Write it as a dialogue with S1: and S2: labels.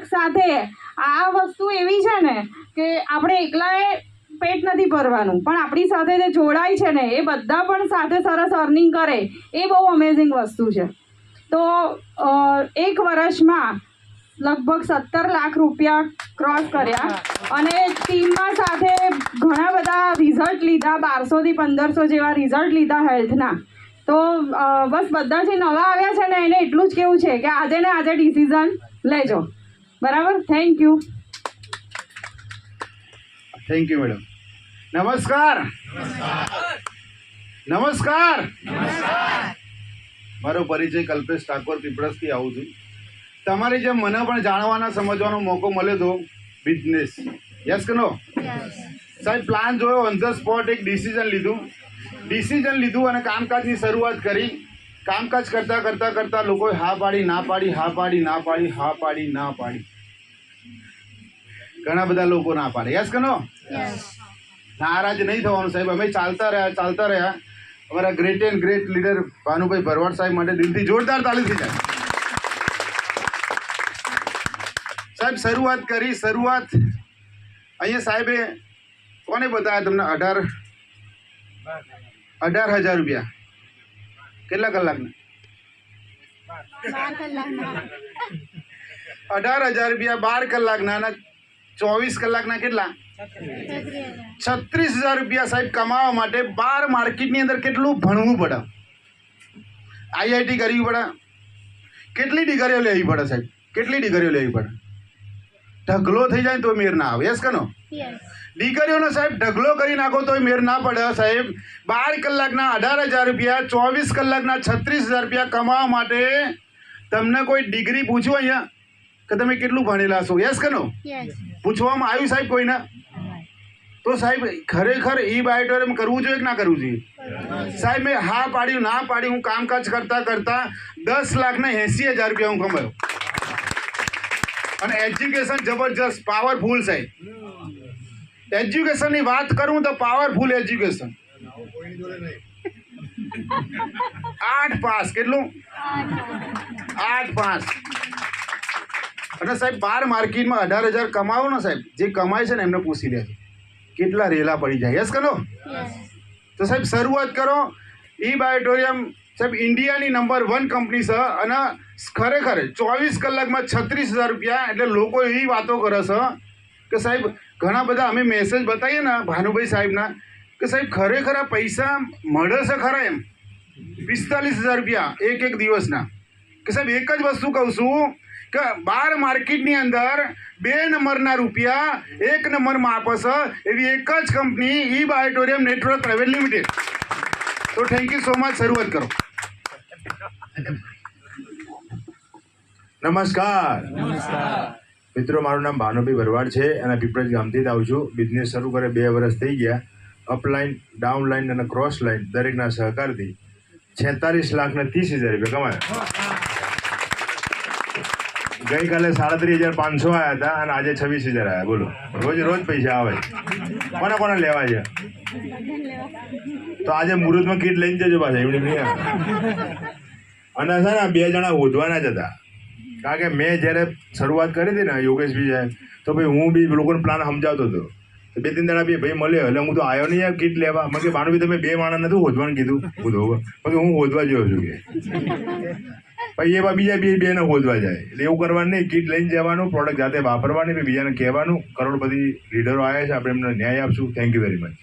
S1: Work સાથે આ વસ્તુ એવી છે ને કે આપણે એકલાએ પેટ નથી ભરવાનું, પણ આપણી સાથે જે જોડાય છે ને એ બધા પણ સાથે સરસ અર્નિંગ કરે, એ બહુ અમેઝિંગ વસ્તુ છે. તો 1 વર્ષમાં લગભગ 17 લાખ રૂપિયા ક્રોસ કર્યા અને ટીમમાં સાથે ઘણા બધા રિઝલ્ટ લીધા, 1200 થી 1500 જેવા રિઝલ્ટ લીધા હેલ્થના. તો બસ બધા જે નવા આવ્યા છે ને એને એટલું જ કેવું છે કે આજે ને આજે ડિસિઝન લેજો. બરાબર? Thank you.
S2: Thank you madam. નમસ્કાર. નમસ્કાર. મારો પરિચય કલ્પેશ ઠાકોર પીપળસથી આવું છું. તમારી જેમ મને પણ જાણવાના સમજવાનો મોકો મળ્યો હતો બિઝનેસ. યસ કે નો? સાહેબ પ્લાન જોયો, ઓન ધ સ્પોટ એક ડિસિઝન લીધું અને કામકાજની શરૂઆત કરી. કામકાજ કરતા લોકોએ હા પાડી, ના પાડી. ઘણા બધા લોકો ના પાડે. યસ કે નો? નારાજ નહીં થવાનું સાહેબ. અમે ચાલતા રહ્યા. અમારા great and great leader Bhanubhai Bharwad સાહેબ માટે દિલથી જોરદાર તાળી થઈ જાય. સાહેબ શરૂઆત અહીંયા સાહેબે કોને બતાવ્યા તમને? 18,000 રૂપિયા. કેટલા કલાકના? 18,000 રૂપિયા 12 કલાકના અને 24 કલાકના કેટલા? 36,000 રૂપિયા સાહેબ કમાવા માટે 12 માર્કેટની અંદર કેટલું ભણવું પડે? આઈઆઈટી કરવી પડે? કેટલી ડિગ્રીઓ લેવી પડે સાહેબ? ઢગલો થઈ જાય તો મેર ના આવે. યસ કે નો? દીકરીઓનો સાહેબ ઢગલો કરી નાખો તો મેર ના પડે સાહેબ. 12 કલાકના 18,000 રૂપિયા, 24 કલાકના 36,000 રૂપિયા કમાવા માટે તમને કોઈ ડિગ્રી પૂછો અહીંયા કે તમે કેટલું ભણેલા છો? યસ કે નો? પૂછવામાં આવ્યું સાહેબ કોઈને? તો સાહેબ ખરેખર ઈ બાયોટોરિયમ કરવું જોઈએ કે ના કરવું જોઈએ? સાહેબ મેં હા પાડ્યું, ના પાડ્યું, હું કામકાજ કરતા 10,80,000 રૂપિયા હું કમાયો. અને એજ્યુકેશન જબરજસ્ત, પાવરફુલ સાહેબ. એજ્યુકેશનની વાત કરું તો પાવરફુલ એજ્યુકેશન. 8 પાસ. કેટલું? 8 પાસ. અને સાહેબ 12 માર્કેટમાં 18,000 કમાવો ને સાહેબ, જે કમાય છે ને એમને પૂછી લેજો કેટલા રેલા પડી જાય. યસ કરો? તો સાહેબ શરૂઆત કરો. ઈ બાયોટોરિયમ સાહેબ ઇન્ડિયાની નંબર 1 કંપની છે અને ખરેખર 24 કલાકમાં 36,000 રૂપિયા. એટલે લોકો એવી વાતો કરે છે કે સાહેબ ઘણા બધા અમે મેસેજ બતાવીએ ને ભાનુભાઈ સાહેબના કે સાહેબ ખરેખર આ પૈસા મળે છે ખરા એમ? 45,000 રૂપિયા એક દિવસના. કે સાહેબ એક જ વસ્તુ કહું છું કે 12 માર્કેટની અંદર 2 નંબરના રૂપિયા 1 નંબરમાં આપે છે એવી એક જ કંપની ઈ બાયોટોરિયમ નેટવર્ક પ્રાઇવેટ લિમિટેડ. તો થેન્ક યુ સો મચ. શરૂઆત કરો.
S3: નમસ્કાર મિત્રો, મારું નામ ભાનુભાઈ ભરવાડ છે અને પીપળજ ગામથી જ આવું છું. બિઝનેસ શરૂ કરે 2 વર્ષ થઈ ગયા. અપલાઇન, ડાઉનલાઇન અને ક્રોસ લાઇન દરેકના સહકારથી 46,30,000 રૂપિયા કમાયા. ગઈકાલે 37,500 આવ્યા હતા અને આજે 26,000 આવ્યા. બોલો, રોજ પૈસા આવે. કોને લેવા છે? તો આજે મુહૂર્તમાં કીટ લઈને જજો પાછા. એમની નહીં આવે. અને છે ને 2 જણા હોદવાના જ હતા. કારણ કે મેં જ્યારે શરૂઆત કરી હતી ને યોગેશભાઈ સાહેબ, તો ભાઈ હું બી લોકોને પ્લાન સમજાવતો હતો. તો 2-3 દાડા બી ભાઈ મળ્યો એટલે હું તો આવ્યો નહીં યાર કીટ લેવા. મેં કે ભાનુભાઈ તમે 2 માણસ નથી હોદવાનું કીધું? હું હોદવા જેવો છું કે પછી એવા બીજા 2 ને હોદવા જાય. એટલે એવું કરવાનું નહીં. કીટ લઈને જવાનું, પ્રોડક્ટ જાતે વાપરવાની, બીજાને કહેવાનું. કરોડપતિ લીડરો આવ્યા છે, આપણે એમને ન્યાય આપશું. Thank you very much.